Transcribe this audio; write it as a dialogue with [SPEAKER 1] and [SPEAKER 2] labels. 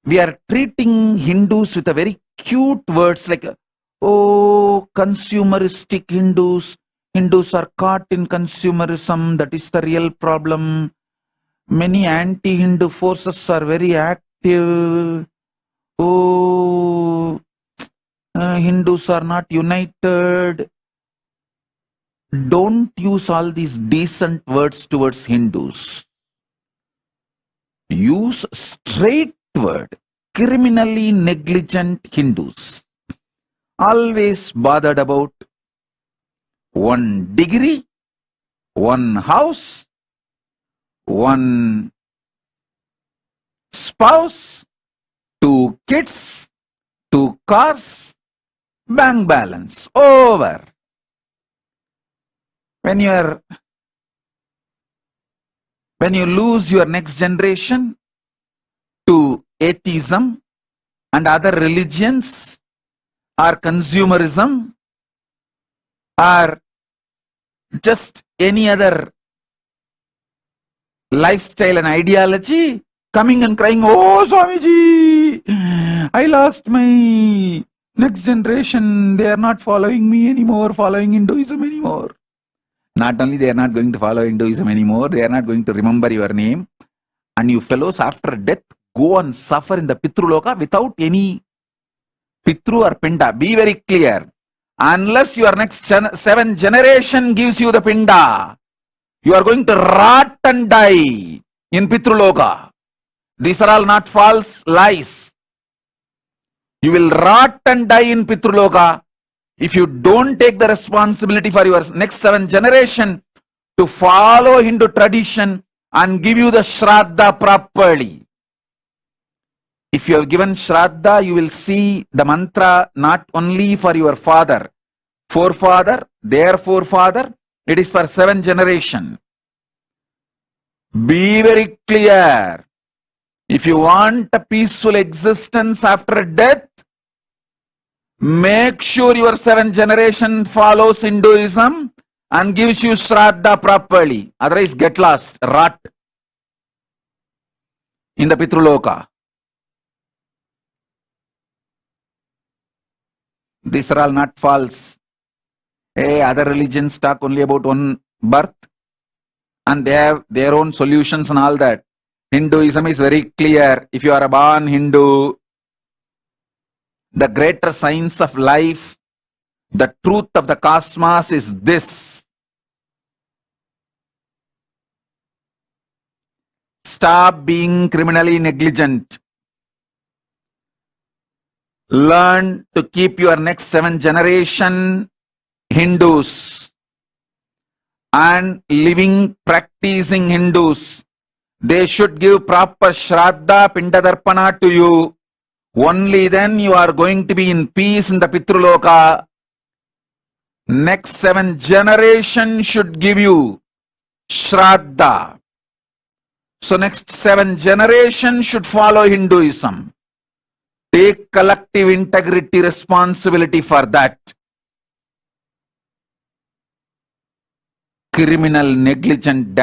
[SPEAKER 1] we are treating Hindus with a very cute words like, oh, consumeristic Hindus. Hindus are caught in consumerism. That is the real problem. Many anti-Hindu forces are very active. Oh, Hindus are not united. Don't use all these decent words towards Hindus. Use straight word. Criminally negligent Hindus. Always bothered about one degree, one house, one spouse, 2 kids, 2 cars, bank balance, over. When you lose your next generation to atheism and other religions or consumerism or just any other lifestyle and ideology, coming and crying, oh Swamiji, I lost my next generation, they are not following me anymore, following Hinduism anymore. Not only they are not going to follow Hinduism anymore, they are not going to remember your name. And you fellows after death go and suffer in the Pitruloka without any Pitru or Pinda. Be very clear. Unless your next 7 generation gives you the Pinda, you are going to rot and die in Pitruloka. These are all not false lies. You will rot and die in Pitruloka if you don't take the responsibility for your next 7 generation to follow Hindu tradition and give you the Shraddha properly. If you have given Shraddha, you will see the mantra not only for your father, forefather, their forefather, it is for 7 generation. Be very clear. If you want a peaceful existence after death, make sure your 7 generation follows Hinduism and gives you Shraddha properly. Otherwise, get lost, rot in the Pitruloka. These are all not false. Hey, other religions talk only about one birth and they have their own solutions and all that. Hinduism is very clear. If you are a born Hindu, the greater science of life, the truth of the cosmos is this. Stop being criminally negligent. Learn to keep your next 7 generation Hindus and living, practicing Hindus. They should give proper Shraddha, Pindadarpana to you. Only then you are going to be in peace in the Pitruloka. Next 7 generation should give you Shraddha. So next 7 generation should follow Hinduism. Take collective integrity responsibility for that. Criminal negligent ...